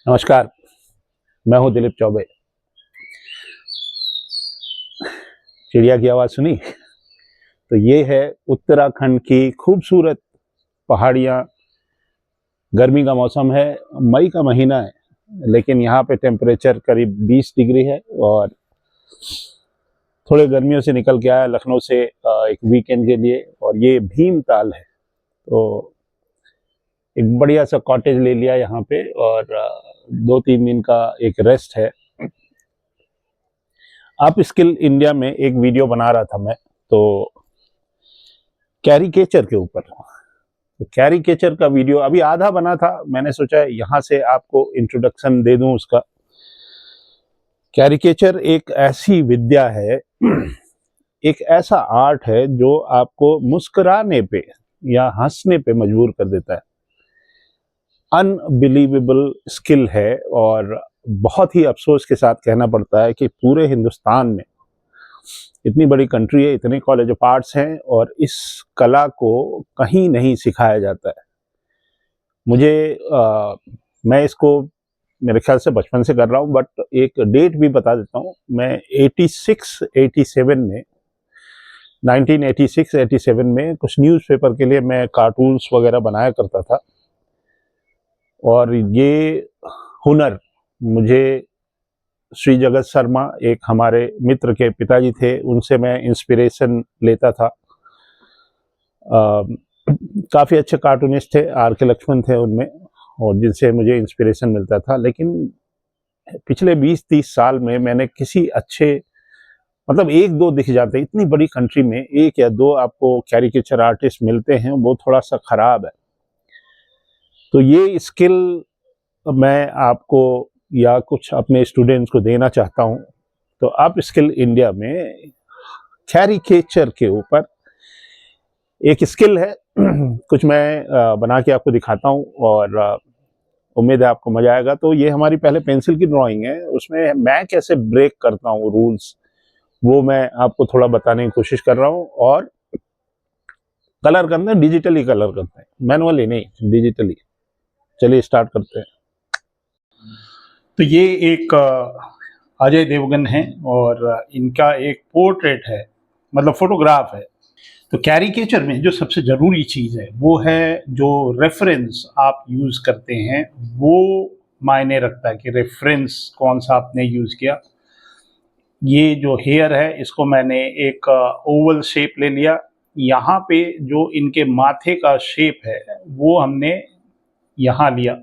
नमस्कार, मैं हूं दिलीप चौबे। चिड़िया की आवाज़ सुनी? तो ये है उत्तराखंड की खूबसूरत पहाड़ियाँ। गर्मी का मौसम है, मई का महीना है, लेकिन यहाँ पे टेम्परेचर करीब 20 डिग्री है। और थोड़े गर्मियों से निकल के आया लखनऊ से एक वीकेंड के लिए, और ये भीमताल है। तो एक बढ़िया सा कॉटेज ले लिया यहाँ पे, और 2-3 दिन का एक रेस्ट है। अप स्किल इंडिया में एक वीडियो बना रहा था मैं, तो कैरिकेचर के ऊपर। तो कैरिकेचर का वीडियो अभी आधा बना था, मैंने सोचा यहाँ से आपको इंट्रोडक्शन दे दूं उसका। कैरिकेचर एक ऐसी विद्या है, एक ऐसा आर्ट है जो आपको मुस्कुराने पे या हंसने पे मजबूर कर देता है। अनबिलीवेबल स्किल है, और बहुत ही अफसोस के साथ कहना पड़ता है कि पूरे हिंदुस्तान में इतनी बड़ी कंट्री है, इतने कॉलेज ऑफ आर्ट्स हैं, और इस कला को कहीं नहीं सिखाया जाता है। मैं इसको मेरे ख्याल से बचपन से कर रहा हूँ, बट एक डेट भी बता देता हूँ। मैं 86-87 में 1986-87 में कुछ न्यूज़पेपर के लिए मैं कार्टून्स वगैरह बनाया करता था, और ये हुनर मुझे श्री जगत शर्मा, एक हमारे मित्र के पिताजी थे, उनसे मैं इंस्पिरेशन लेता था। काफ़ी अच्छे कार्टूनिस्ट थे, आर के लक्ष्मण थे उनमें, और जिनसे मुझे इंस्पिरेशन मिलता था। लेकिन पिछले 20-30 साल में मैंने किसी अच्छे, मतलब एक दो दिख जाते, इतनी बड़ी कंट्री में एक या दो आपको कैरिकेचर आर्टिस्ट मिलते हैं, वो थोड़ा सा खराब है। तो ये स्किल मैं आपको या कुछ अपने स्टूडेंट्स को देना चाहता हूँ। तो अप स्किल इंडिया में कैरिकेचर के ऊपर एक स्किल है, कुछ मैं बना के आपको दिखाता हूँ, और उम्मीद है आपको मजा आएगा। तो ये हमारी पहले पेंसिल की ड्राइंग है, उसमें मैं कैसे ब्रेक करता हूँ रूल्स, वो मैं आपको थोड़ा बताने की कोशिश कर रहा हूँ। और कलर करते हैं, डिजिटली कलर करते हैं, मैनुअली नहीं, डिजिटली। चलिए स्टार्ट करते हैं। तो ये एक अजय देवगन है, और इनका एक पोर्ट्रेट है, मतलब फोटोग्राफ है। तो कैरिकेचर में जो सबसे ज़रूरी चीज़ है वो है जो रेफरेंस आप यूज़ करते हैं, वो मायने रखता है कि रेफरेंस कौन सा आपने यूज़ किया। ये जो हेयर है, इसको मैंने एक ओवल शेप ले लिया। यहाँ पे जो इनके माथे का शेप है वो हमने यहाँ लिया।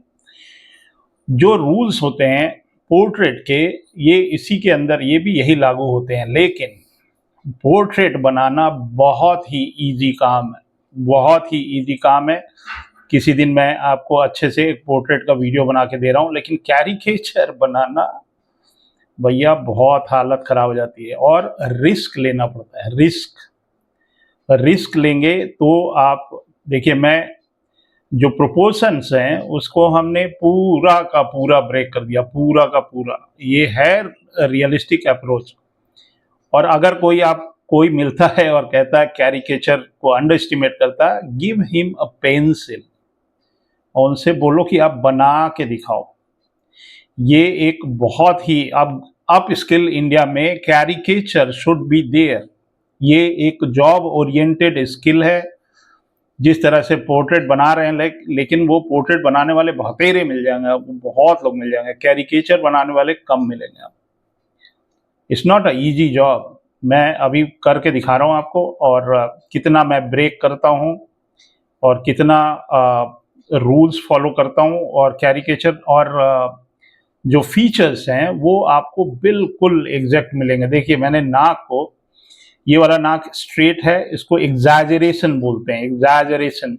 जो रूल्स होते हैं पोर्ट्रेट के, ये इसी के अंदर ये भी यही लागू होते हैं। लेकिन पोर्ट्रेट बनाना बहुत ही इजी काम है, बहुत ही इजी काम है। किसी दिन मैं आपको अच्छे से एक पोर्ट्रेट का वीडियो बना के दे रहा हूँ, लेकिन कैरिकेचर बनाना भैया बहुत हालत ख़राब हो जाती है, और रिस्क लेना पड़ता है। रिस्क लेंगे तो आप देखिए, मैं जो प्रोपोर्शंस हैं उसको हमने पूरा का पूरा ब्रेक कर दिया, पूरा का पूरा। ये है रियलिस्टिक अप्रोच। और अगर कोई मिलता है और कहता है कैरिकेचर को अंडर एस्टिमेट करता है, गिव हिम अ पेंसिल और उनसे बोलो कि आप बना के दिखाओ। ये एक बहुत ही, अब अप स्किल इंडिया में कैरिकेचर शुड बी देयर। ये एक जॉब ओरिएंटेड स्किल है। जिस तरह से पोर्ट्रेट बना रहे हैं, लेकिन वो पोर्ट्रेट बनाने वाले बहुतेरे मिल जाएंगे आपको, बहुत लोग मिल जाएंगे। कैरिकेचर बनाने वाले कम मिलेंगे आपको। It's not a easy job. मैं अभी करके दिखा रहा हूँ आपको, और कितना मैं ब्रेक करता हूँ और कितना रूल्स फॉलो करता हूँ, और कैरिकेचर और जो फीचर्स हैं वो आपको बिल्कुल एग्जैक्ट मिलेंगे। देखिए, मैंने नाक को, ये वाला नाक स्ट्रेट है, इसको एग्जैजरेशन बोलते हैं, एग्जैजरेशन,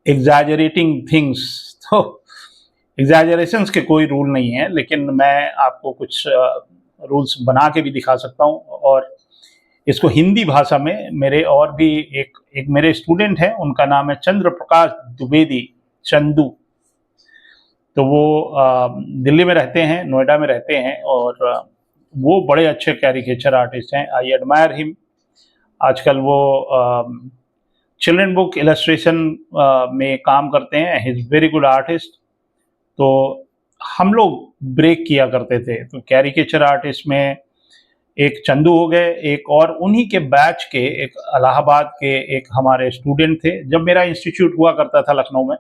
एग्जैजरेटिंग थिंग्स। तो एग्जैजरेशंस के कोई रूल नहीं है, लेकिन मैं आपको कुछ रूल्स बना के भी दिखा सकता हूँ। और इसको हिंदी भाषा में मेरे और भी एक मेरे स्टूडेंट हैं, उनका नाम है चंद्र प्रकाश द्विवेदी, चंदू। तो वो दिल्ली में रहते हैं, नोएडा में रहते हैं, और वो बड़े अच्छे कैरिकेचर आर्टिस्ट हैं। I admire him. आजकल वो चिल्ड्रन बुक इलस्ट्रेशन में काम करते हैं। He is very good artist. तो हम लोग ब्रेक किया करते थे। तो कैरिकेचर आर्टिस्ट में एक चंदू हो गए, एक और उन्हीं के बैच के एक इलाहाबाद के एक हमारे स्टूडेंट थे। जब मेरा इंस्टीट्यूट हुआ करता था लखनऊ में,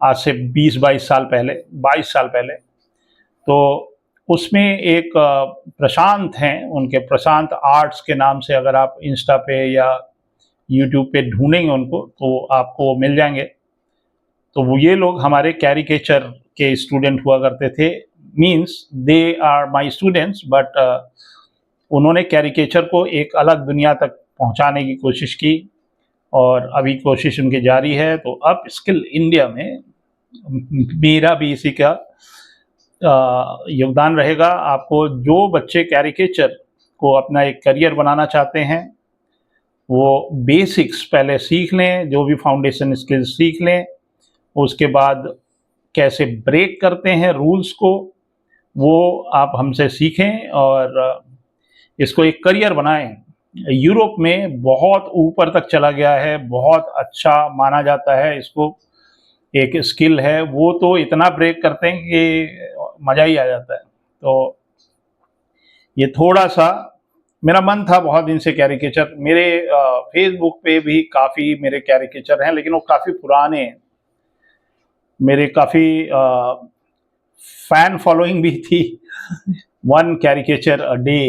आज से 20-22 साल पहले, 22 साल पहले, तो उसमें एक प्रशांत हैं, उनके प्रशांत आर्ट्स के नाम से अगर आप इंस्टा पे या यूट्यूब पे ढूंढेंगे उनको तो आपको मिल जाएंगे। तो वो ये लोग हमारे कैरिकेचर के स्टूडेंट हुआ करते थे, means they are my students, but उन्होंने कैरिकेचर को एक अलग दुनिया तक पहुंचाने की कोशिश की और अभी कोशिश उनकी जारी है। तो अप स्किल इंडिया में मेरा भी इसी का योगदान रहेगा। आपको जो बच्चे कैरिकेचर को अपना एक करियर बनाना चाहते हैं वो बेसिक्स पहले सीख लें, जो भी फाउंडेशन स्किल्स सीख लें, उसके बाद कैसे ब्रेक करते हैं रूल्स को वो आप हमसे सीखें और इसको एक करियर बनाएं। यूरोप में बहुत ऊपर तक चला गया है, बहुत अच्छा माना जाता है, इसको एक स्किल है। वो तो इतना ब्रेक करते हैं कि मज़ा ही आ जाता है। तो ये थोड़ा सा मेरा मन था बहुत दिन से कैरिकेचर, मेरे फेसबुक पे भी काफ़ी मेरे कैरिकेचर हैं, लेकिन वो काफ़ी पुराने हैं। मेरे काफ़ी फैन फॉलोइंग भी थी। One caricature a day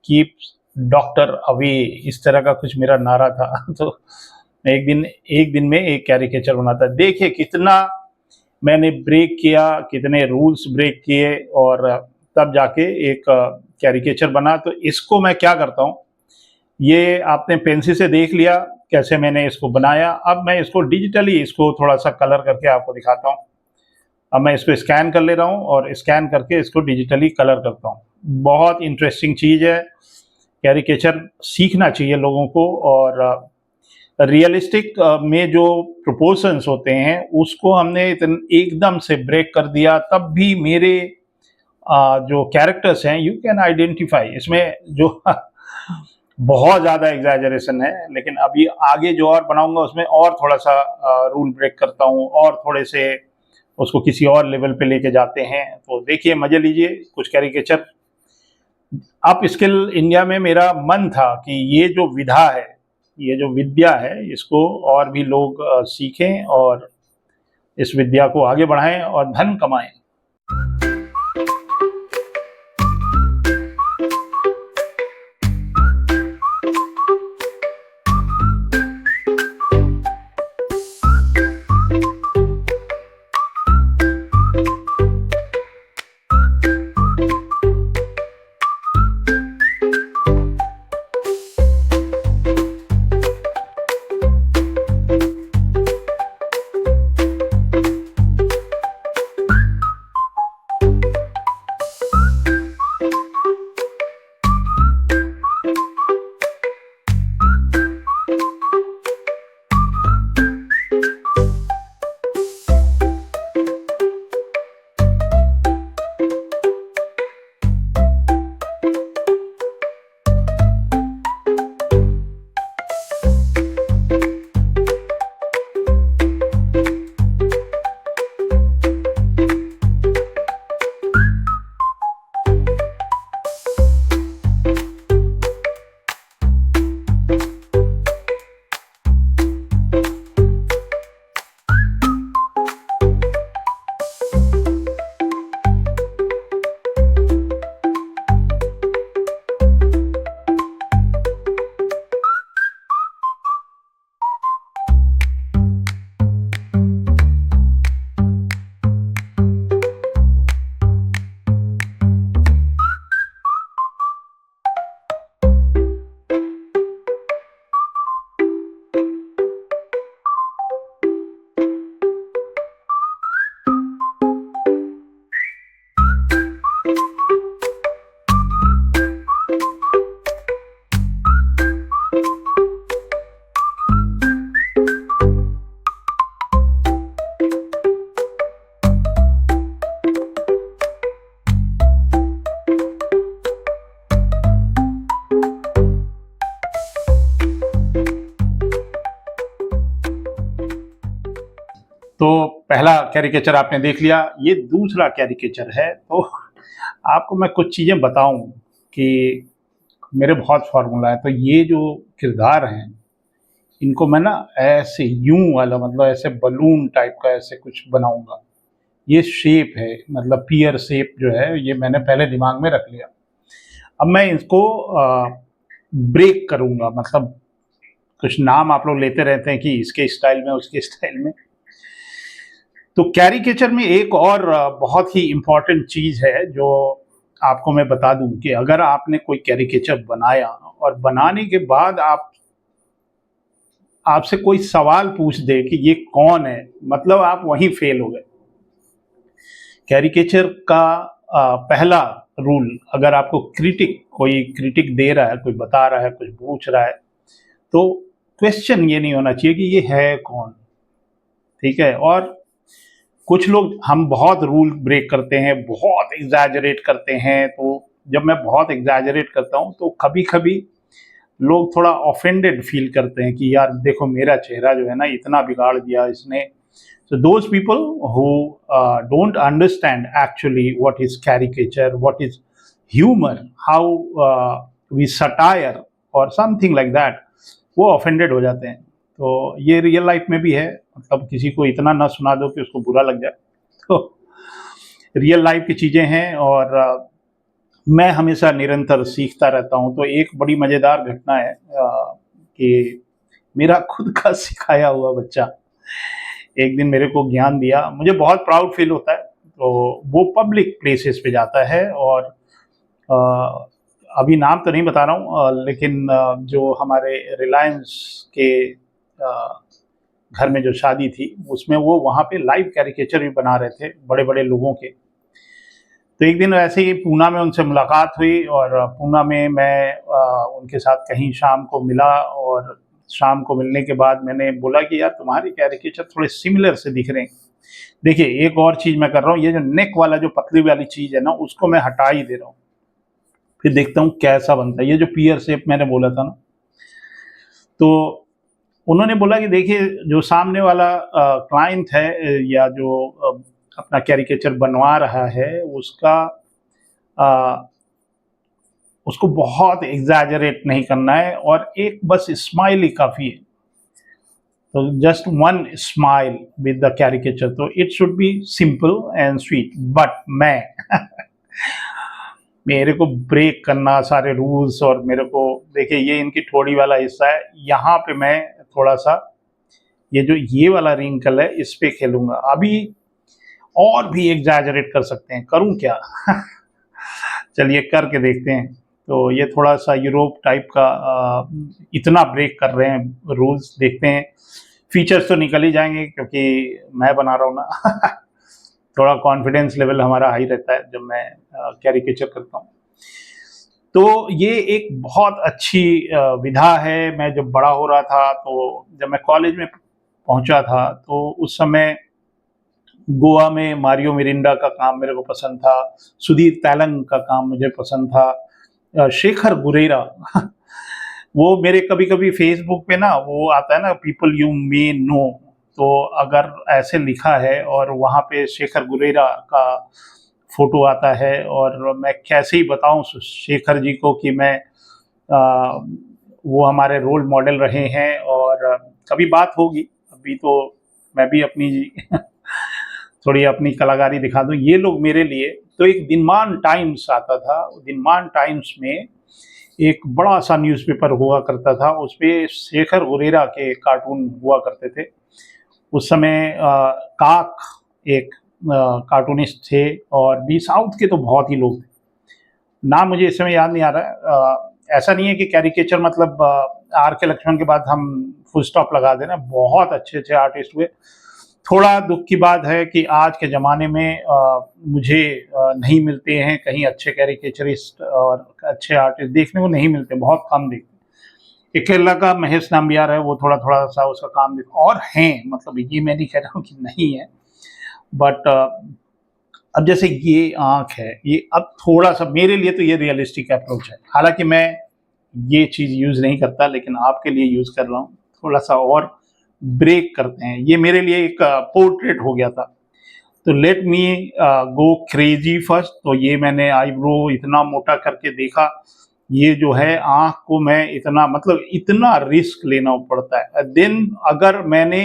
keeps doctor away, इस तरह का कुछ मेरा नारा था। तो एक दिन में एक कैरिकेचर बनाता। देखिए कितना मैंने ब्रेक किया, कितने रूल्स ब्रेक किए और तब जाके एक कैरिकेचर बना। तो इसको मैं क्या करता हूँ, ये आपने पेंसिल से देख लिया कैसे मैंने इसको बनाया। अब मैं इसको डिजिटली इसको थोड़ा सा कलर करके आपको दिखाता हूँ। अब मैं इसको स्कैन कर ले रहा हूँ और स्कैन करके इसको डिजिटली कलर करता हूँ। बहुत इंटरेस्टिंग चीज़ है, कैरिकेचर सीखना चाहिए लोगों को। और रियलिस्टिक में जो प्रोपोर्शंस होते हैं उसको हमने एकदम से ब्रेक कर दिया। तब भी मेरे जो कैरेक्टर्स हैं, यू कैन आइडेंटिफाई, इसमें जो बहुत ज़्यादा एग्जैजरेशन है, लेकिन अभी आगे जो और बनाऊंगा उसमें और थोड़ा सा रूल ब्रेक करता हूँ और थोड़े से उसको किसी और लेवल पे लेके जाते हैं। तो देखिए, मजे लीजिए कुछ कैरिकेचर। अप स्किल इंडिया में मेरा मन था कि ये जो विधा है, ये जो विद्या है, इसको और भी लोग सीखें और इस विद्या को आगे बढ़ाएं और धन कमाएं। तो पहला कैरिकेचर आपने देख लिया, ये दूसरा कैरिकेचर है। तो आपको मैं कुछ चीज़ें बताऊं कि मेरे बहुत फार्मूला है। तो ये जो किरदार हैं इनको मैं ना ऐसे यूं वाला, मतलब ऐसे बलून टाइप का ऐसे कुछ बनाऊंगा। ये शेप है, मतलब पियर शेप जो है ये मैंने पहले दिमाग में रख लिया। अब मैं इसको ब्रेक करूंगा, मतलब कुछ नाम आप लोग लेते रहते हैं कि इसके स्टाइल में उसके स्टाइल में। तो कैरिकेचर में एक और बहुत ही इम्पॉर्टेंट चीज़ है जो आपको मैं बता दूं कि अगर आपने कोई कैरिकेचर बनाया और बनाने के बाद आपसे कोई सवाल पूछ दे कि ये कौन है, मतलब आप वहीं फेल हो गए। कैरिकेचर का पहला रूल, अगर आपको कोई क्रिटिक दे रहा है, कोई बता रहा है, कुछ पूछ रहा है, तो क्वेश्चन ये नहीं होना चाहिए कि ये है कौन। ठीक है। और कुछ लोग, हम बहुत रूल ब्रेक करते हैं, बहुत एग्जैजरेट करते हैं। तो जब मैं बहुत एग्जैजरेट करता हूँ तो कभी कभी लोग थोड़ा ऑफेंडेड फील करते हैं कि यार देखो मेरा चेहरा जो है ना इतना बिगाड़ दिया इसने। So those people who don't understand actually what is caricature, what is humor, how we satire or something like that, वो offended हो जाते हैं। तो ये रियल लाइफ में भी है, मतलब किसी को इतना ना सुना दो कि उसको बुरा लग जाए। तो रियल लाइफ की चीज़ें हैं और मैं हमेशा निरंतर सीखता रहता हूँ। तो एक बड़ी मज़ेदार घटना है कि मेरा खुद का सिखाया हुआ बच्चा एक दिन मेरे को ज्ञान दिया, मुझे बहुत प्राउड फील होता है। तो वो पब्लिक प्लेसेस पे जाता है और अभी नाम तो नहीं बता रहा हूँ, लेकिन जो हमारे रिलायंस के घर में जो शादी थी उसमें वो वहाँ पे लाइव कैरिकेचर भी बना रहे थे बड़े बड़े लोगों के। तो एक दिन ऐसे ही पूना में उनसे मुलाकात हुई और पूना में मैं उनके साथ कहीं शाम को मिला और शाम को मिलने के बाद मैंने बोला कि यार तुम्हारे कैरिकेचर थोड़े सिमिलर से दिख रहे हैं। देखिए एक और चीज़ मैं कर रहा हूँ, ये जो नेक वाला जो पतली वाली चीज़ है ना उसको मैं हटा ही दे रहा हूँ, फिर देखता हूँ कैसा बनता है। ये जो पियर शेप मैंने बोला था ना, तो उन्होंने बोला कि देखिए जो सामने वाला क्लाइंट है या जो अपना कैरिकेचर बनवा रहा है उसको बहुत एग्जैजरेट नहीं करना है और एक बस स्माइल ही काफ़ी है। तो just one smile with the caricature, तो it should be simple and sweet. But मेरे को ब्रेक करना सारे रूल्स, और मेरे को देखिए ये इनकी ठोड़ी वाला हिस्सा है, यहाँ पे मैं थोड़ा सा ये जो ये वाला रिंकल है इस पे खेलूंगा। अभी और भी एग्जैजरेट कर सकते हैं, करूं क्या? चलिए करके देखते हैं। तो ये थोड़ा सा यूरोप टाइप का इतना ब्रेक कर रहे हैं रूल्स, देखते हैं। फीचर्स तो निकल ही जाएंगे क्योंकि मैं बना रहा हूँ ना। थोड़ा कॉन्फिडेंस लेवल हमारा हाई रहता है जब मैं कैरिकेचर करता हूँ। तो ये एक बहुत अच्छी विधा है। मैं जब बड़ा हो रहा था, तो जब मैं कॉलेज में पहुंचा था तो उस समय गोवा में मारियो मिरिंडा का काम मेरे को पसंद था, सुधीर तैलंग का काम मुझे पसंद था, शेखर गुरेरा वो मेरे कभी कभी फेसबुक पे ना वो आता है ना, पीपल यू मे नो, तो अगर ऐसे लिखा है और वहाँ पे शेखर गुरेरा का फोटो आता है और मैं कैसे ही बताऊं शेखर जी को कि मैं वो हमारे रोल मॉडल रहे हैं। और कभी बात होगी, अभी तो मैं भी अपनी थोड़ी अपनी कलाकारी दिखा दूं। ये लोग मेरे लिए, तो एक दिनमान टाइम्स आता था, दिनमान टाइम्स में एक बड़ा सा न्यूज़पेपर हुआ करता था, उस पर शेखर गुरेरा के कार्टून हुआ करते थे। उस समय काक एक कार्टूनिस्ट थे, और भी साउथ के तो बहुत ही लोग थे, नाम मुझे इस समय याद नहीं आ रहा है। ऐसा नहीं है कि कैरिकेचर मतलब आर के लक्ष्मण के बाद हम फुल स्टॉप लगा देना, बहुत अच्छे अच्छे आर्टिस्ट हुए। थोड़ा दुख की बात है कि आज के ज़माने में मुझे नहीं मिलते हैं कहीं अच्छे कैरिकेचरिस्ट और अच्छे आर्टिस्ट देखने को नहीं मिलते, बहुत कम दिखते। एक केरला का महेश नाम्बियार है, वो थोड़ा थोड़ा सा उसका काम और हैं, मतलब ये मैं नहीं कह रहा हूँ कि नहीं है, बट अब जैसे ये आँख है, ये अब थोड़ा सा मेरे लिए तो ये रियलिस्टिक अप्रोच है। हालांकि मैं ये चीज़ यूज़ नहीं करता, लेकिन आपके लिए यूज़ कर रहा हूँ, थोड़ा सा और ब्रेक करते हैं। ये मेरे लिए एक पोर्ट्रेट हो गया था। तो let me go crazy first. तो ये मैंने आईब्रो इतना मोटा करके देखा, ये जो है आँख को मैं इतना, मतलब इतना रिस्क लेना पड़ता है। देन अगर मैंने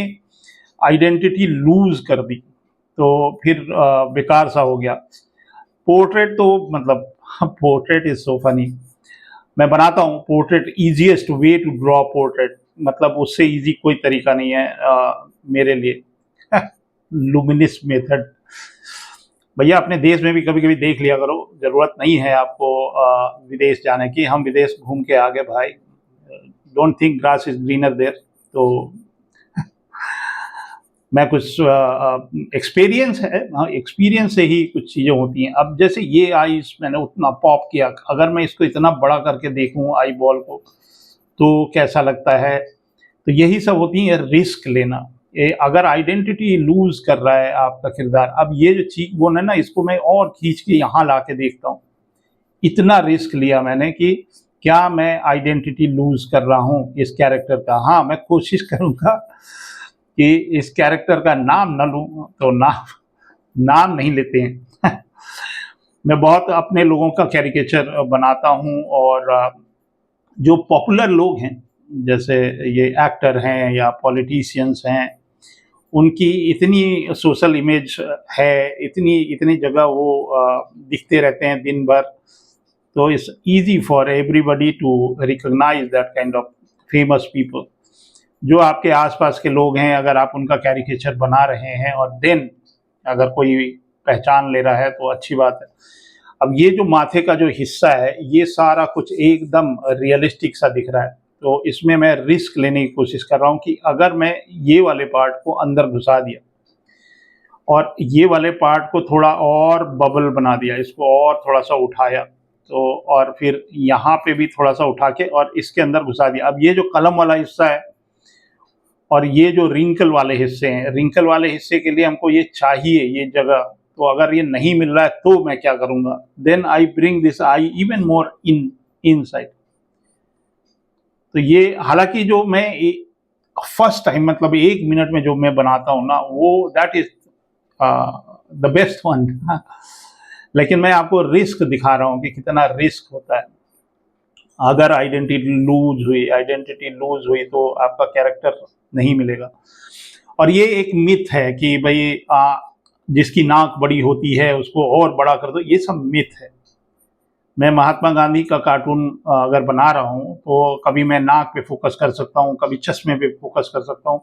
आइडेंटिटी लूज कर दी तो फिर बेकार सा हो गया। पोर्ट्रेट तो मतलब पोर्ट्रेट इज सो फनी। मैं बनाता हूँ portrait, easiest way to draw portrait, मतलब उससे इजी कोई तरीका नहीं है मेरे लिए। Loomis method. भैया अपने देश में भी कभी कभी देख लिया करो, जरूरत नहीं है आपको विदेश जाने की। हम विदेश घूम के आ गए भाई। Don't think grass is greener there. तो मैं कुछ एक्सपीरियंस है, हाँ एक्सपीरियंस से ही कुछ चीज़ें होती हैं। अब जैसे ये आईज मैंने उतना पॉप किया, अगर मैं इसको इतना बड़ा करके देखूं आई बॉल को तो कैसा लगता है। तो यही सब होती है रिस्क लेना। अगर आइडेंटिटी लूज कर रहा है आपका किरदार, अब ये जो चीक बोन है ना, इसको मैं और खींच के यहाँ ला के देखता हूँ। इतना रिस्क लिया मैंने कि क्या मैं आइडेंटिटी लूज कर रहा हूँ इस कैरेक्टर का। हाँ मैं कोशिश करूँगा कि इस कैरेक्टर का नाम न लूँ, तो नाम नहीं लेते हैं। मैं बहुत अपने लोगों का कैरिकेचर बनाता हूँ, और जो पॉपुलर लोग हैं जैसे ये एक्टर हैं या पॉलिटिशियंस हैं, उनकी इतनी सोशल इमेज है, इतनी जगह वो दिखते रहते हैं दिन भर। तो it's easy for everybody to recognise that kind of famous people. जो आपके आसपास के लोग हैं, अगर आप उनका कैरिकेचर बना रहे हैं और देन अगर कोई पहचान ले रहा है तो अच्छी बात है। अब ये जो माथे का जो हिस्सा है, ये सारा कुछ एकदम रियलिस्टिक सा दिख रहा है। तो इसमें मैं रिस्क लेने की कोशिश कर रहा हूँ कि अगर मैं ये वाले पार्ट को अंदर घुसा दिया और ये वाले पार्ट को थोड़ा और बबल बना दिया, इसको और थोड़ा सा उठाया, तो और फिर यहाँ पे भी थोड़ा सा उठा के और इसके अंदर घुसा दिया। अब ये जो कलम वाला हिस्सा है और ये जो रिंकल वाले हिस्से हैं, रिंकल वाले हिस्से के लिए हमको ये चाहिए, ये जगह। तो अगर ये नहीं मिल रहा है तो मैं क्या करूँगा, then I bring this eye even more inside. तो ये हालांकि जो मैं फर्स्ट टाइम मतलब 1 मिनट में जो मैं बनाता हूँ ना, वो that is the best one. लेकिन मैं आपको रिस्क दिखा रहा हूँ कि कितना रिस्क होता है। अगर आइडेंटिटी लूज हुई तो आपका कैरेक्टर नहीं मिलेगा। और ये एक मिथ है कि भाई जिसकी नाक बड़ी होती है उसको और बड़ा कर दो, ये सब मिथ है। मैं महात्मा गांधी का कार्टून अगर बना रहा हूँ तो कभी मैं नाक पे फोकस कर सकता हूँ, कभी चश्मे पे फोकस कर सकता हूँ।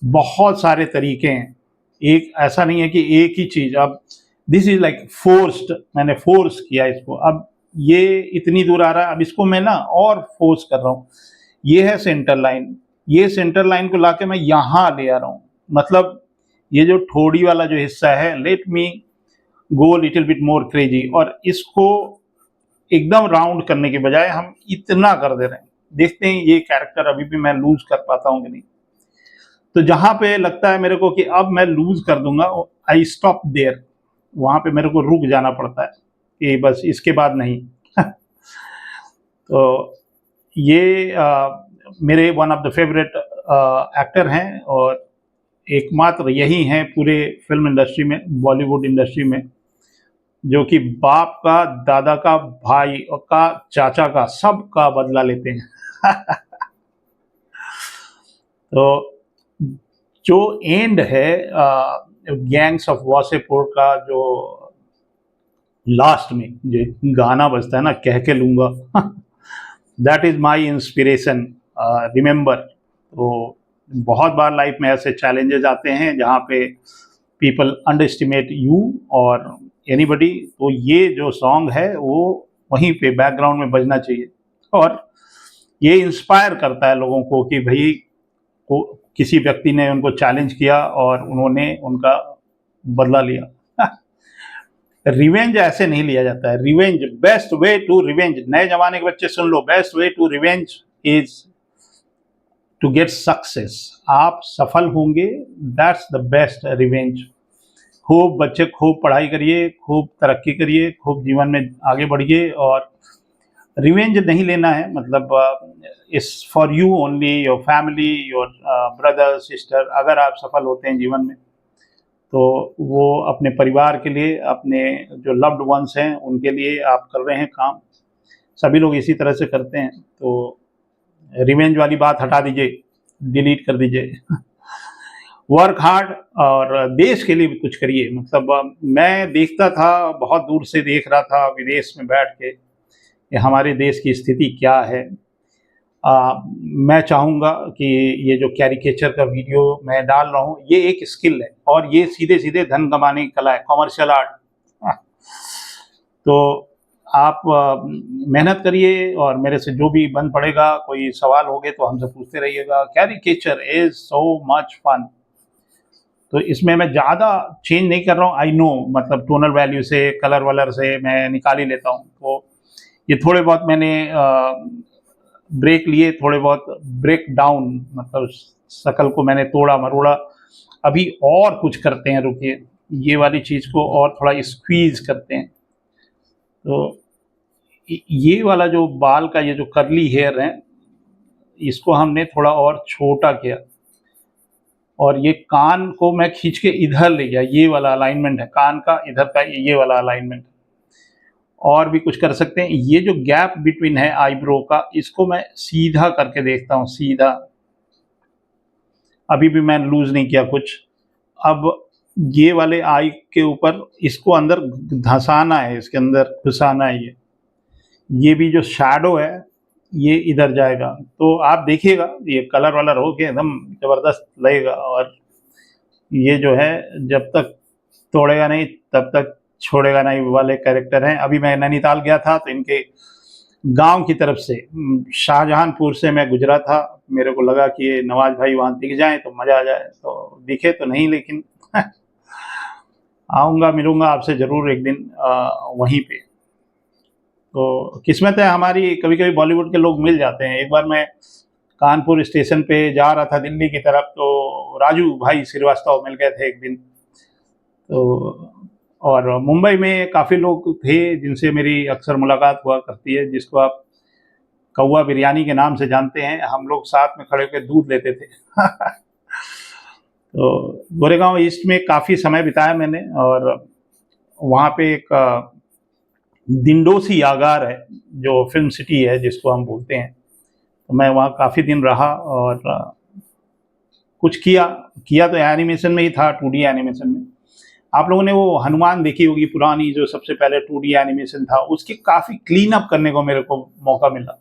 बहुत सारे तरीके हैं, एक ऐसा नहीं है कि एक ही चीज़। अब दिस इज लाइक फोर्स्ड, मैंने फोर्स किया इसको। अब ये इतनी दूर आ रहा है, अब इसको मैं ना और फोर्स कर रहा हूँ। ये है सेंटर लाइन, ये सेंटर लाइन को लाके मैं यहाँ ले आ रहा हूँ। मतलब ये जो ठोड़ी वाला जो हिस्सा है, let me go little bit more crazy, और इसको एकदम राउंड करने के बजाय हम इतना कर दे रहे हैं। देखते हैं ये कैरेक्टर अभी भी मैं लूज कर पाता हूँ कि नहीं। तो जहां पे लगता है मेरे को कि अब मैं लूज कर दूंगा, आई स्टॉप देयर, वहां पे मेरे को रुक जाना पड़ता है कि बस इसके बाद नहीं। तो ये मेरे one of the favourite actor हैं, और एकमात्र यही हैं पूरे फिल्म इंडस्ट्री में, बॉलीवुड इंडस्ट्री में, जो कि बाप का, दादा का, भाई का, चाचा का, सब का बदला लेते हैं। तो जो एंड है गैंग्स ऑफ वासेपुर का, जो लास्ट में जो गाना बजता है ना, कह के लूंगा, that is my inspiration. Remember. तो बहुत बार लाइफ में ऐसे चैलेंजेस आते हैं जहाँ पे पीपल अंडरएस्टिमेट यू और एनीबडी, तो ये जो सॉन्ग है वो वहीं पे बैकग्राउंड में बजना चाहिए। और ये इंस्पायर करता है लोगों को कि भाई को किसी व्यक्ति ने उनको चैलेंज किया और उन्होंने उनका बदला लिया। रिवेंज ऐसे नहीं लिया जाता है। Revenge, best way to revenge, नए जमाने के बच्चे सुन लो, best way to revenge is to get success. आप सफल होंगे, दैट्स द बेस्ट रिवेंज। खूब बच्चे खूब पढ़ाई करिए, खूब तरक्की करिए, खूब जीवन में आगे बढ़िए, और रिवेंज नहीं लेना है। मतलब is for you only, your family, your brother sister. अगर आप सफल होते हैं जीवन में तो वो अपने परिवार के लिए, अपने जो लव्ड वंस हैं उनके लिए आप कर रहे हैं काम। सभी लोग इसी तरह से करते हैं। तो रिवेंज वाली बात हटा दीजिए, डिलीट कर दीजिए। वर्क हार्ड और देश के लिए भी कुछ करिए। मतलब मैं देखता था, बहुत दूर से देख रहा था विदेश में बैठ के कि हमारे देश की स्थिति क्या है। मैं चाहूँगा कि ये जो कैरिकेचर का वीडियो मैं डाल रहा हूँ, ये एक स्किल है और ये सीधे सीधे धन कमाने की कला है, कमर्शियल आर्ट। तो आप मेहनत करिए और मेरे से जो भी बन पड़ेगा, कोई सवाल होगे तो हमसे पूछते रहिएगा। Caricature is so much fun. तो इसमें मैं ज़्यादा चेंज नहीं कर रहा हूँ। आई नो, मतलब टोनल वैल्यू से, कलर वलर से मैं निकाल ही लेता हूँ। तो ये थोड़े बहुत मैंने ब्रेक लिए, थोड़े बहुत ब्रेक डाउन, मतलब शकल को मैंने तोड़ा मरोड़ा। अभी और कुछ करते हैं, रुकिए, ये वाली चीज़ को और थोड़ा स्क्वीज करते हैं। तो ये वाला जो बाल का ये जो कर्ली हेयर है, इसको हमने थोड़ा और छोटा किया और ये कान को मैं खींच के इधर ले गया। ये वाला अलाइनमेंट है कान का, इधर का ये वाला अलाइनमेंट। और भी कुछ कर सकते हैं। ये जो गैप बिटवीन है आईब्रो का, इसको मैं सीधा करके देखता हूँ, सीधा। अभी भी मैं लूज नहीं किया कुछ। अब ये वाले आई के ऊपर इसको अंदर धंसाना है, इसके अंदर घुसाना है। ये भी जो शैडो है ये इधर जाएगा। तो आप देखिएगा ये कलर वलर हो के एकदम ज़बरदस्त लगेगा। और ये जो है जब तक तोड़ेगा नहीं तब तक छोड़ेगा नहीं वाले कैरेक्टर हैं। अभी मैं नैनीताल गया था तो इनके गांव की तरफ से, शाहजहांपुर से मैं गुजरा था। मेरे को लगा कि ये नवाज भाई वहाँ दिख जाएं तो मज़ा आ जाए, तो दिखे तो नहीं, लेकिन आऊँगा, मिलूँगा आपसे ज़रूर एक दिन वहीं पे। तो किस्मत है हमारी, कभी कभी बॉलीवुड के लोग मिल जाते हैं। एक बार मैं कानपुर स्टेशन पे जा रहा था दिल्ली की तरफ, तो राजू भाई श्रीवास्तव मिल गए थे एक दिन। तो और मुंबई में काफ़ी लोग थे जिनसे मेरी अक्सर मुलाकात हुआ करती है, जिसको आप कौवा बिरयानी के नाम से जानते हैं। हम लोग साथ में खड़े होकर दूध लेते थे। तो गोरेगांव ईस्ट में काफ़ी समय बिताया मैंने, और वहाँ पे एक दिंडोसी यागार है जो फिल्म सिटी है जिसको हम बोलते हैं। तो मैं वहाँ काफ़ी दिन रहा और कुछ किया तो एनिमेशन में ही था, 2D एनिमेशन में। आप लोगों ने वो हनुमान देखी होगी पुरानी, जो सबसे पहले 2D एनिमेशन था, उसकी काफ़ी क्लीन अप करने को मेरे को मौका मिला।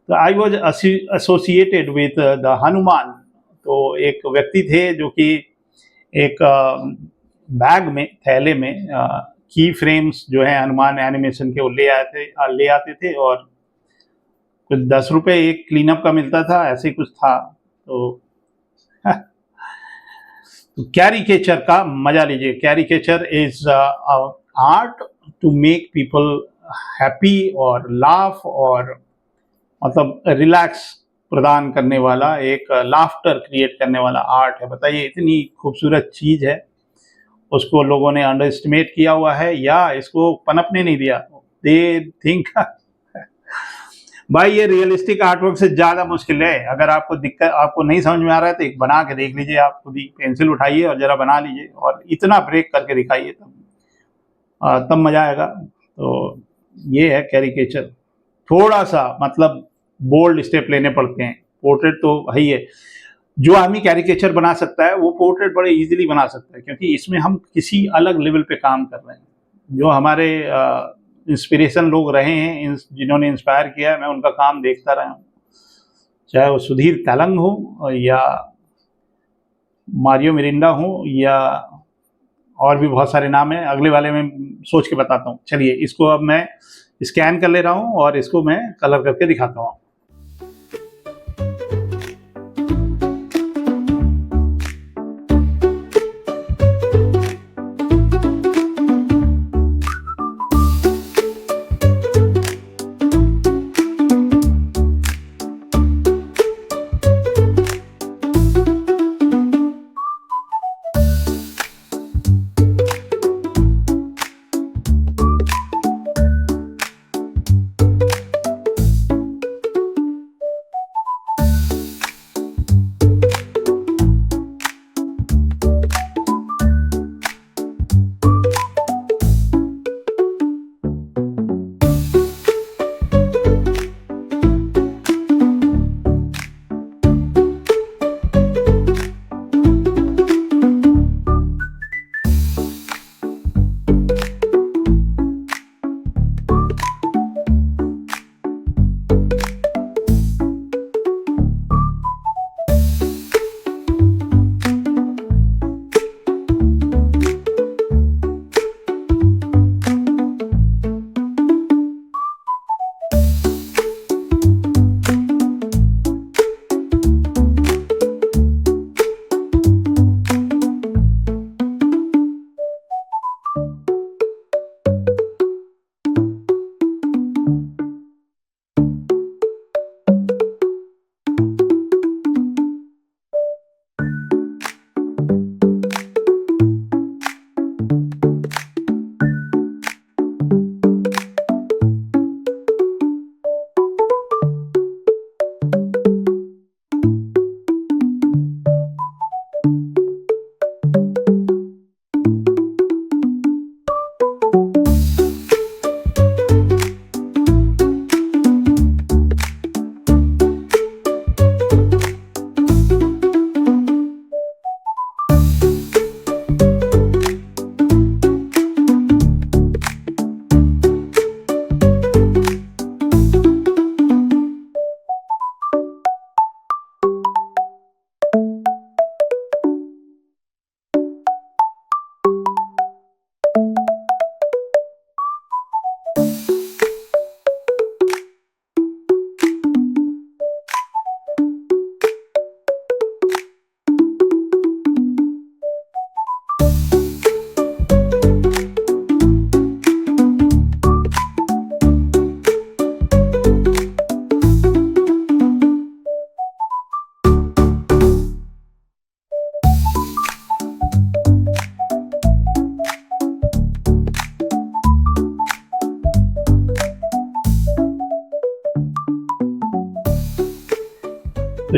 तो I was associated with the Hanuman. तो एक व्यक्ति थे जो कि एक बैग में, थैले में की फ्रेम्स जो है हनुमान एनिमेशन के, वो ले आते थे और कुछ 10 रुपये एक क्लीनअप का मिलता था, ऐसे ही कुछ था। तो तो कैरिकेचर का मजा लीजिए। Caricature is art to make people happy और लाफ, और मतलब रिलैक्स प्रदान करने वाला, एक लाफ्टर क्रिएट करने वाला आर्ट है। बताइए, इतनी खूबसूरत चीज़ है, उसको लोगों ने अंडर एस्टिमेट किया हुआ है या इसको पनपने नहीं दिया। दे थिंक भाई ये रियलिस्टिक आर्टवर्क से ज़्यादा मुश्किल है। अगर आपको दिक्कत, आपको नहीं समझ में आ रहा है तो एक बना के देख लीजिए। आप खुद ही पेंसिल उठाइए और ज़रा बना लीजिए और इतना ब्रेक करके दिखाइए, तब मज़ा आएगा। तो ये है कैरिकेचर। थोड़ा सा मतलब बोल्ड स्टेप लेने पड़ते हैं। पोर्ट्रेट तो है ही है। जो आदमी कैरिकेचर बना सकता है वो पोर्ट्रेट बड़े इजीली बना सकता है, क्योंकि इसमें हम किसी अलग लेवल पे काम कर रहे हैं। जो हमारे इंस्पिरेशन लोग रहे हैं, जिन्होंने इंस्पायर किया है, मैं उनका काम देखता रहा हूँ। चाहे वो सुधीर तेलंग हो या मारियो मिरिंडा हो या और भी बहुत सारे नाम हैं। अगले वाले में सोच के बताता हूँ। चलिए, इसको अब मैं स्कैन कर ले रहा हूँ और इसको मैं कलर करके दिखाता हूँ।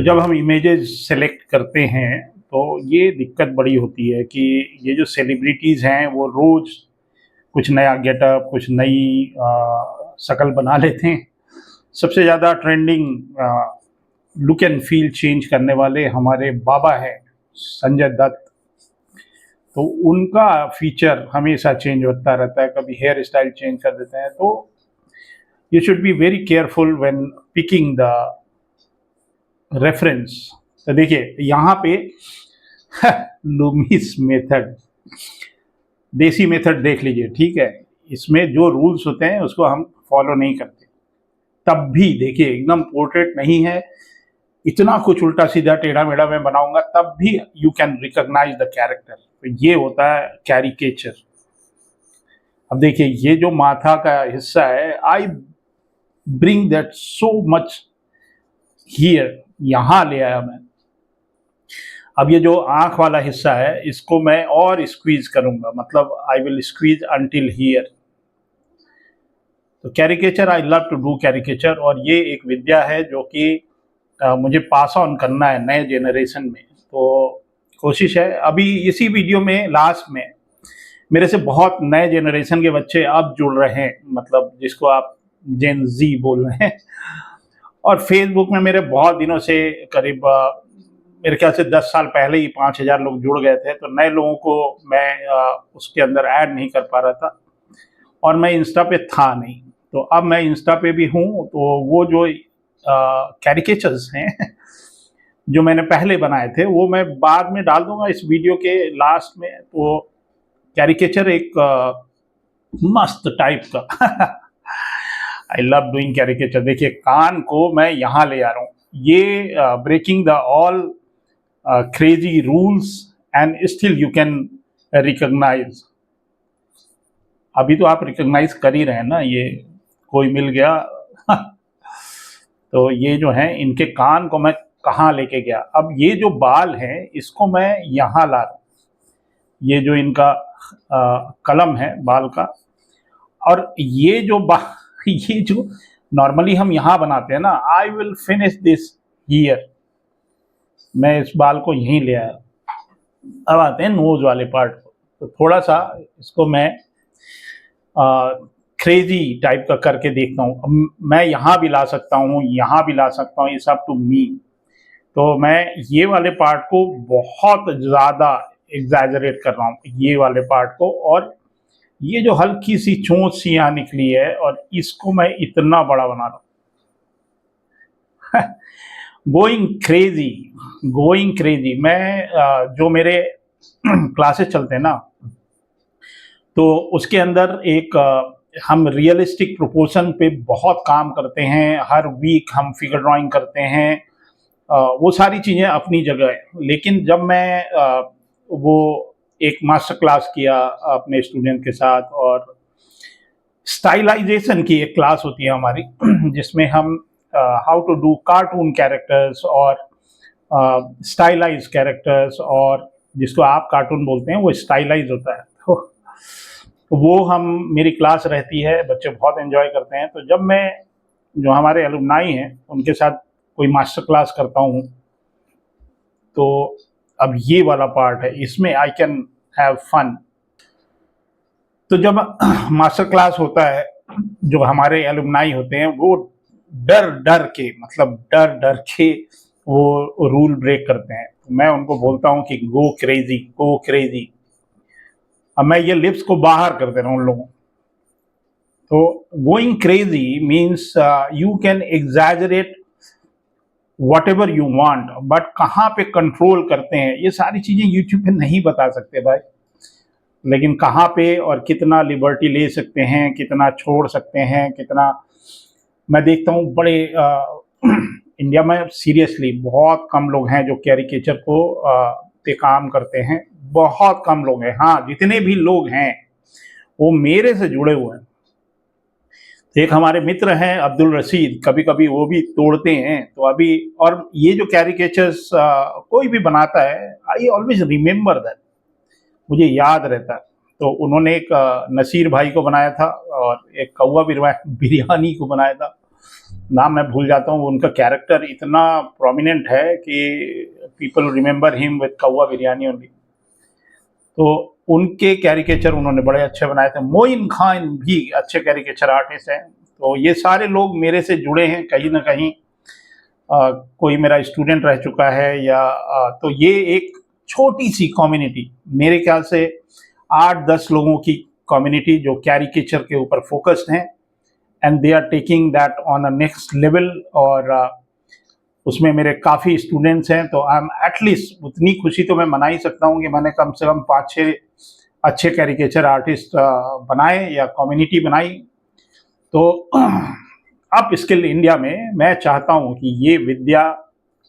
जब हम इमेजेस सेलेक्ट करते हैं तो ये दिक्कत बड़ी होती है कि ये जो सेलिब्रिटीज़ हैं वो रोज़ कुछ नया गेटअप, कुछ नई शक्ल बना लेते हैं। सबसे ज़्यादा trending look and feel change करने वाले हमारे बाबा हैं संजय दत्त। तो उनका फीचर हमेशा चेंज होता रहता है, कभी हेयर स्टाइल चेंज कर देते हैं। तो you should be very careful when picking the reference. तो देखिए यहाँ पे लूमिस मेथड, देसी मेथड देख लीजिए, ठीक है। इसमें जो रूल्स होते हैं उसको हम फॉलो नहीं करते, तब भी देखिए एकदम पोर्ट्रेट नहीं है, इतना कुछ उल्टा सीधा टेढ़ा मेढ़ा मैं बनाऊंगा, तब भी you can recognise the character. तो ये होता है कैरिकेचर। अब देखिए ये जो माथा का हिस्सा है, I bring that so much here, यहां ले आया मैं। अब ये जो आंख वाला हिस्सा है इसको मैं और स्क्वीज करूंगा, मतलब I will squeeze until here. तो caricature, I love to do caricature, और ये एक विद्या है जो कि मुझे पास ऑन करना है नए जेनरेशन में। तो कोशिश है, अभी इसी वीडियो में लास्ट में मेरे से बहुत नए जेनरेशन के बच्चे अब जुड़ रहे हैं, मतलब जिसको आप जेन जी बोल रहे हैं। और फेसबुक में मेरे बहुत दिनों से, करीब मेरे ख्याल से 10 साल पहले ही 5,000 लोग जुड़ गए थे। तो नए लोगों को मैं उसके अंदर ऐड नहीं कर पा रहा था, और मैं इंस्टा पे था नहीं। तो अब मैं इंस्टा पे भी हूँ। तो वो जो कैरिकेचर्स हैं जो मैंने पहले बनाए थे वो मैं बाद में डाल दूंगा इस वीडियो के लास्ट में। तो कैरिकेचर एक मस्त टाइप का आई लव डूइंग कैरिकेचर। देखिए कान को मैं यहाँ ले आ रहा हूँ, ये breaking the all crazy rules and still you can recognise. अभी तो आप रिकॉग्नाइज कर ही रहे हैं ना, ये कोई मिल गया तो ये जो है इनके कान को मैं कहाँ लेके गया। अब ये जो बाल है इसको मैं यहाँ ला रहा हूँ, ये जो इनका कलम है बाल का। और ये जो ये जो नॉर्मली हम यहाँ बनाते हैं ना, I will finish this here, मैं इस बाल को यहीं ले आया। अब आते हैं नोज वाले पार्ट को। तो थोड़ा सा इसको मैं क्रेजी टाइप का करके देखता हूँ। मैं यहाँ भी ला सकता हूँ, यहाँ भी ला सकता हूँ, इट्स अप टू मी। तो मैं ये वाले पार्ट को बहुत ज़्यादा एग्जैजरेट कर रहा हूँ, ये वाले पार्ट को। और ये जो हल्की सी चोंच सी यहाँ निकली है, और इसको मैं इतना बड़ा बना रहा हूँ गोइंग क्रेजी, गोइंग क्रेजी। मैं जो मेरे क्लासेस चलते हैं ना, तो उसके अंदर एक हम रियलिस्टिक प्रोपोर्शन पे बहुत काम करते हैं। हर वीक हम फिगर ड्राइंग करते हैं, वो सारी चीज़ें अपनी जगह है। लेकिन जब मैं वो एक मास्टर क्लास किया अपने स्टूडेंट के साथ, और स्टाइलाइजेशन की एक क्लास होती है हमारी जिसमें हम how to do cartoon characters और स्टाइलाइज कैरेक्टर्स, और जिसको आप कार्टून बोलते हैं वो स्टाइलाइज होता है। तो वो हम, मेरी क्लास रहती है, बच्चे बहुत एंजॉय करते हैं। तो जब मैं जो हमारे एलुमनाई हैं उनके साथ कोई मास्टर क्लास करता हूँ, तो अब ये वाला पार्ट है, इसमें आई कैन हैव फन। तो जब मास्टर क्लास होता है, जो हमारे एलुमनाई होते हैं वो डर डर के, मतलब डर डर के वो रूल ब्रेक करते हैं। तो मैं उनको बोलता हूँ कि गो क्रेजी, गो क्रेजी। अब मैं ये लिप्स को बाहर कर दे रहा हूँ उन लोगों। तो going crazy means you can exaggerate what ever you want, but कहाँ पे कंट्रोल करते हैं ये सारी चीज़ें यूट्यूब पे नहीं बता सकते भाई। लेकिन कहाँ पे और कितना लिबर्टी ले सकते हैं, कितना छोड़ सकते हैं, कितना, मैं देखता हूँ बड़े इंडिया में सीरियसली बहुत कम लोग हैं जो कैरिकेचर को पे काम करते हैं, बहुत कम लोग हैं। हाँ, जितने भी लोग हैं वो मेरे से जुड़े हुए हैं। एक हमारे मित्र हैं अब्दुल रशीद, कभी कभी वो भी तोड़ते हैं। तो अभी, और ये जो कैरिकेचर्स कोई भी बनाता है, आई ऑलवेज रिमेंबर दैट, मुझे याद रहता है। तो उन्होंने एक नसीर भाई को बनाया था, और एक कौवा बिरयानी को बनाया था। नाम मैं भूल जाता हूँ, उनका कैरेक्टर इतना प्रोमिनेंट है कि पीपल रिमेंबर हिम विद कौवा बिरयानी ओनली। तो उनके कैरिकेचर उन्होंने बड़े अच्छे बनाए थे। मोइन खान भी अच्छे कैरिकेचर आर्टिस्ट हैं। तो ये सारे लोग मेरे से जुड़े हैं कहीं ना कहीं, कोई मेरा स्टूडेंट रह चुका है या तो ये एक छोटी सी कम्युनिटी, मेरे ख्याल से 8-10 लोगों की कम्युनिटी जो कैरिकेचर के ऊपर फोकस्ड हैं, and they are taking that on a next level. और उसमें मेरे काफ़ी स्टूडेंट्स हैं, तो आई एम एटलीस्ट उतनी खुशी तो मैं मना ही सकता हूँ कि मैंने कम से कम 5-6 अच्छे कैरिकेचर आर्टिस्ट बनाए या कम्युनिटी बनाई। तो अप स्किल इंडिया में मैं चाहता हूँ कि ये विद्या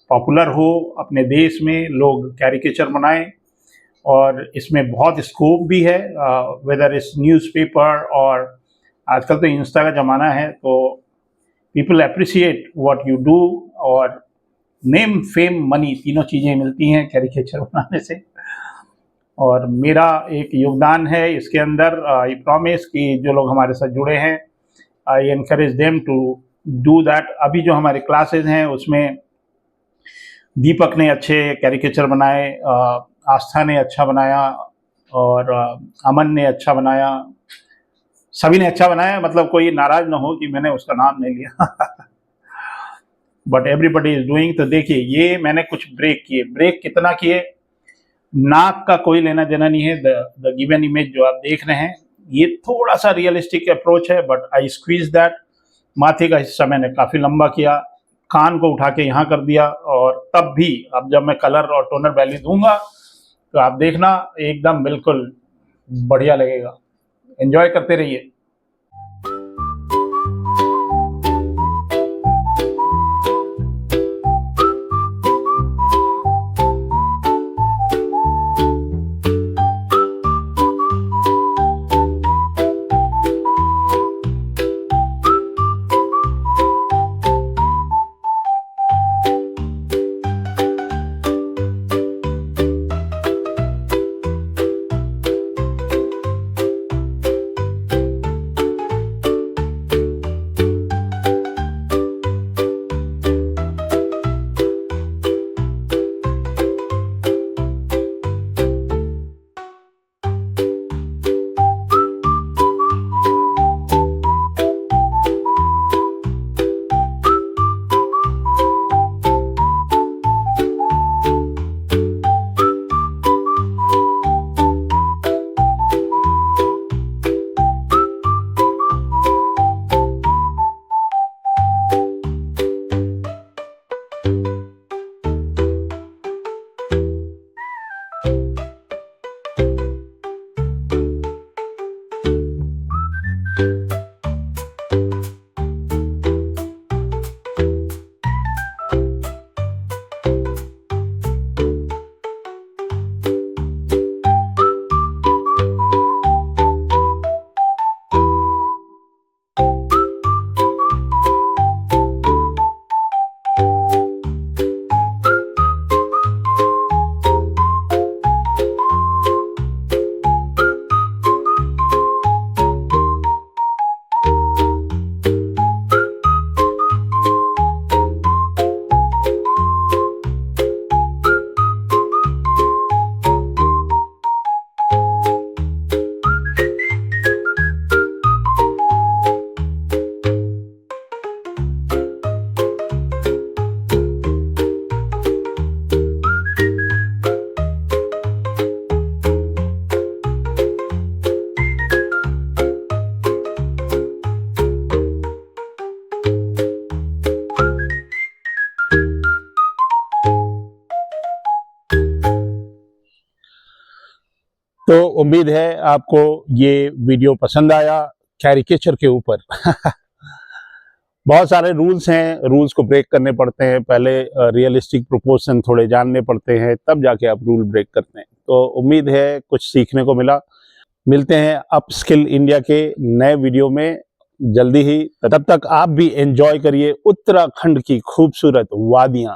पॉपुलर हो, अपने देश में लोग कैरिकेचर बनाएं, और इसमें बहुत स्कोप भी है, वेदर इज न्यूज़पेपर और आजकल तो इंस्टा का ज़माना है, तो people appreciate what you do, और नेम फेम मनी तीनों चीज़ें मिलती हैं कैरिकेचर बनाने से। और मेरा एक योगदान है इसके अंदर। आई प्रॉमिस कि जो लोग हमारे साथ जुड़े हैं, I encourage them to do that. अभी जो हमारे क्लासेज हैं उसमें दीपक ने अच्छे कैरिकेचर बनाए, आस्था ने अच्छा बनाया, और अमन ने अच्छा बनाया, सभी ने अच्छा बनाया। मतलब कोई नाराज ना हो कि मैंने उसका नाम नहीं लिया बट एवरीबडी इज डूइंग। तो देखिए, ये मैंने कुछ ब्रेक किए। ब्रेक कितना किए, नाक का कोई लेना देना नहीं है। द गिवन इमेज जो आप देख रहे हैं ये थोड़ा सा रियलिस्टिक अप्रोच है, बट आई स्क्वीज दैट। माथे का हिस्सा मैंने काफ़ी लंबा किया, कान को उठा के यहाँ कर दिया, और तब भी अब जब मैं कलर और टोनर वैल्यू दूंगा तो आप देखना एकदम बिल्कुल बढ़िया लगेगा। एंजॉय करते रहिए। तो उम्मीद है आपको ये वीडियो पसंद आया कैरिकेचर के ऊपर। बहुत सारे रूल्स हैं, रूल्स को ब्रेक करने पड़ते हैं। पहले रियलिस्टिक प्रोपोर्शन थोड़े जानने पड़ते हैं, तब जाके आप रूल ब्रेक करते हैं। तो उम्मीद है कुछ सीखने को मिला। मिलते हैं अप स्किल इंडिया के नए वीडियो में जल्दी ही। तब तक आप भी एंजॉय करिए उत्तराखंड की खूबसूरत वादियाँ।